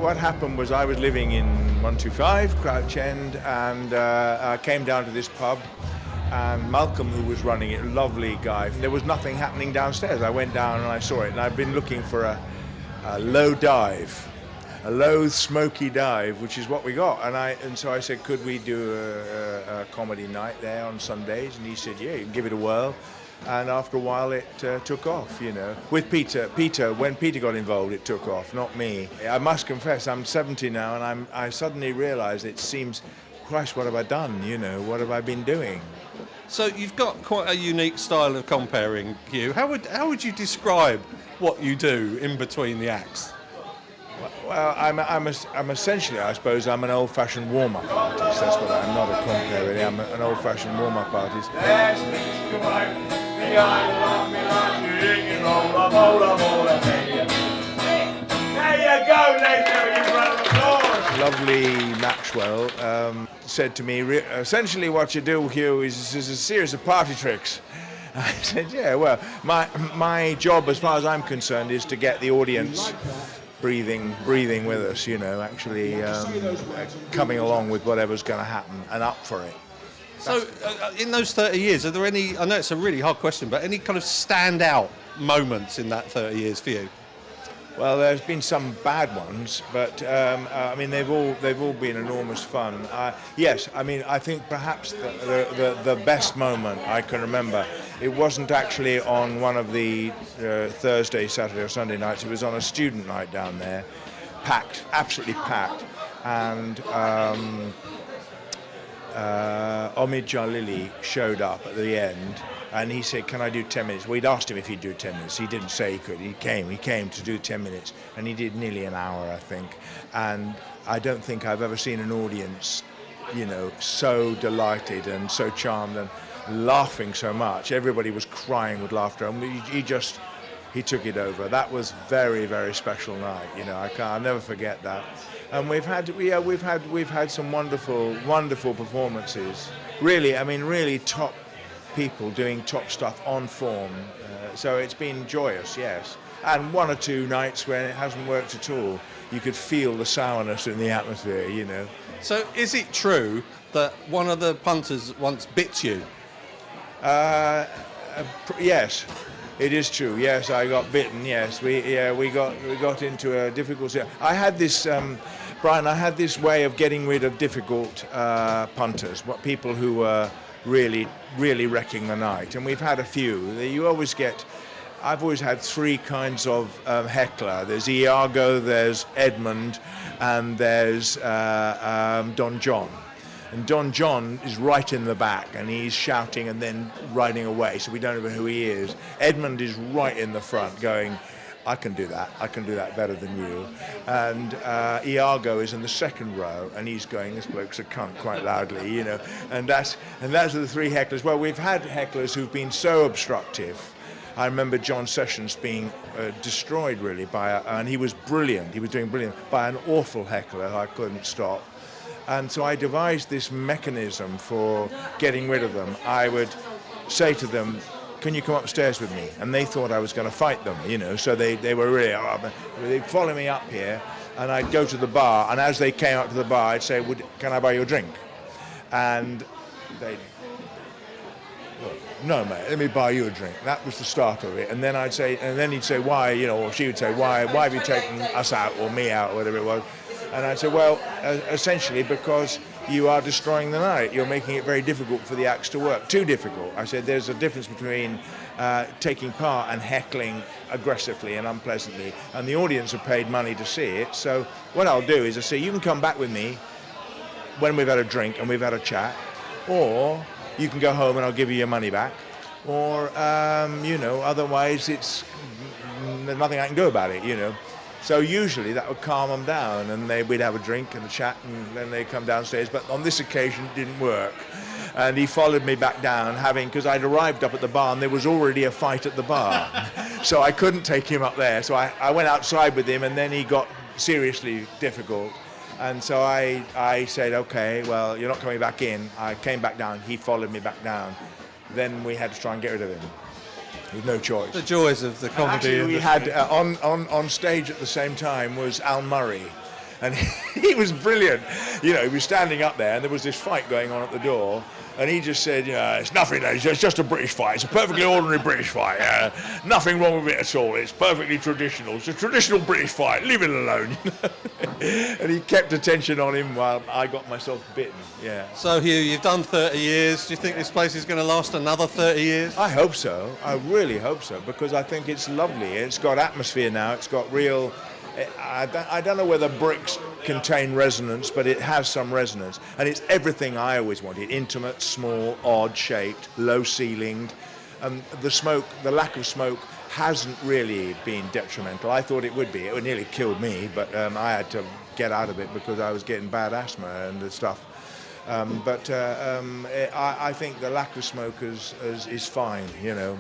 What happened was I was living in 125 Crouch End, and I came down to this pub, and Malcolm, who was running it, a lovely guy, there was nothing happening downstairs. I went down and I saw it, and I've been looking for a low dive, a low smoky dive, which is what we got. And so I said, could we do a comedy night there on Sundays? And he said, yeah, you can give it a whirl. And after a while it took off, you know. With Peter, when Peter got involved, it took off, not me. I must confess, I'm 70 now, and I suddenly realised it seems, Christ, what have I done, you know, what have I been doing? So you've got quite a unique style of comparing, Huw. How would you describe what you do in between the acts? Well, I'm essentially, I suppose, I'm an old-fashioned warm-up artist. That's what I'm not a compere, really. I'm an old-fashioned warm-up artist. There you go, ladies and gentlemen. Lovely Maxwell said to me, essentially what you do, Huw, is a series of party tricks. I said, yeah, well, my job, as far as I'm concerned, is to get the audience breathing with us, you know, actually coming along with whatever's going to happen and up for it. So, in those 30 years, are there any, I know it's a really hard question, but any kind of standout moments in that 30 years for you? Well, there's been some bad ones, but I mean they've all been enormous fun. Yes, I mean I think perhaps the best moment I can remember, it wasn't actually on one of the Thursday, Saturday or Sunday nights. It was on a student night down there, packed, absolutely packed, and Omid Jalili showed up at the end. And he said, can I do 10 minutes? We'd asked him if he'd do 10 minutes. He didn't say he could. He came to do 10 minutes. And he did nearly an hour, I think. And I don't think I've ever seen an audience, you know, so delighted and so charmed and laughing so much. Everybody was crying with laughter. And he took it over. That was very, very special night. You know, I'll never forget that. And we've had some wonderful performances. Really, I mean, really top people doing top stuff on form, so it's been joyous, yes. And one or two nights when it hasn't worked at all, you could feel the sourness in the atmosphere, you know. So is it true that one of the punters once bit you? Yes, it is true. Yes, I got bitten. Yes, we got into a difficult situation. I had this, Brian. I had this way of getting rid of difficult punters, people who were really wrecking the night, and we've had a few. I've always had three kinds of heckler. There's Iago, there's Edmund, and there's Don John. And Don John is right in the back, and he's shouting and then riding away, so we don't know who he is. Edmund is right in the front going, I can do that better than you. And Iago is in the second row, and he's going, this bloke's a cunt, quite loudly, you know. And those are the three hecklers. Well, we've had hecklers who've been so obstructive. I remember John Sessions being destroyed, really, and he was brilliant, he was doing brilliant, by an awful heckler I couldn't stop. And so I devised this mechanism for getting rid of them. I would say to them, can you come upstairs with me? And they thought I was going to fight them, you know, so they were really, they'd follow me up here, and I'd go to the bar, and as they came up to the bar, I'd say, can I buy you a drink? And they'd, no, mate, let me buy you a drink. That was the start of it. And then then he'd say, why, you know, or she would say, why have you taken us out, or me out, or whatever it was? And I'd say, well, essentially because you are destroying the night. You're making it very difficult for the acts to work. Too difficult. I said there's a difference between taking part and heckling aggressively and unpleasantly. And the audience have paid money to see it. So what I'll do is I say, you can come back with me when we've had a drink and we've had a chat, or you can go home and I'll give you your money back. Or, you know, otherwise there's nothing I can do about it, you know. So usually that would calm them down, and we'd have a drink and a chat, and then they'd come downstairs. But on this occasion, it didn't work. And he followed me back down, because I'd arrived up at the bar, and there was already a fight at the bar. So I couldn't take him up there. So I went outside with him, and then he got seriously difficult. And so I said, okay, well, you're not coming back in. I came back down. He followed me back down. Then we had to try and get rid of him. With no choice. The joys of the comedy. Actually, we had on stage at the same time was Al Murray, And he was brilliant. You know, he was standing up there and there was this fight going on at the door. And he just said, it's nothing, it's just a British fight. It's a perfectly ordinary British fight. Nothing wrong with it at all. It's perfectly traditional. It's a traditional British fight. Leave it alone. And he kept attention on him while I got myself bitten. Yeah. So, Huw, you've done 30 years. Do you think this place is going to last another 30 years? I hope so. I really hope so, because I think it's lovely. It's got atmosphere now. It's got real... I don't know whether bricks contain resonance, but it has some resonance. And it's everything I always wanted. Intimate, small, odd-shaped, low-ceilinged. The lack of smoke hasn't really been detrimental. I thought it would be. It would nearly killed me, but I had to get out of it because I was getting bad asthma and stuff. I think the lack of smoke is fine, you know,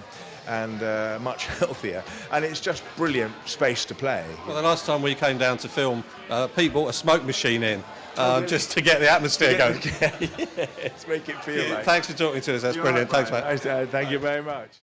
and much healthier. And it's just brilliant space to play. Well, the last time we came down to film, Pete brought a smoke machine in just to get the atmosphere going. Yes, make it feel like. Thanks for talking to us. That's brilliant. Thanks, mate. Thank you very much.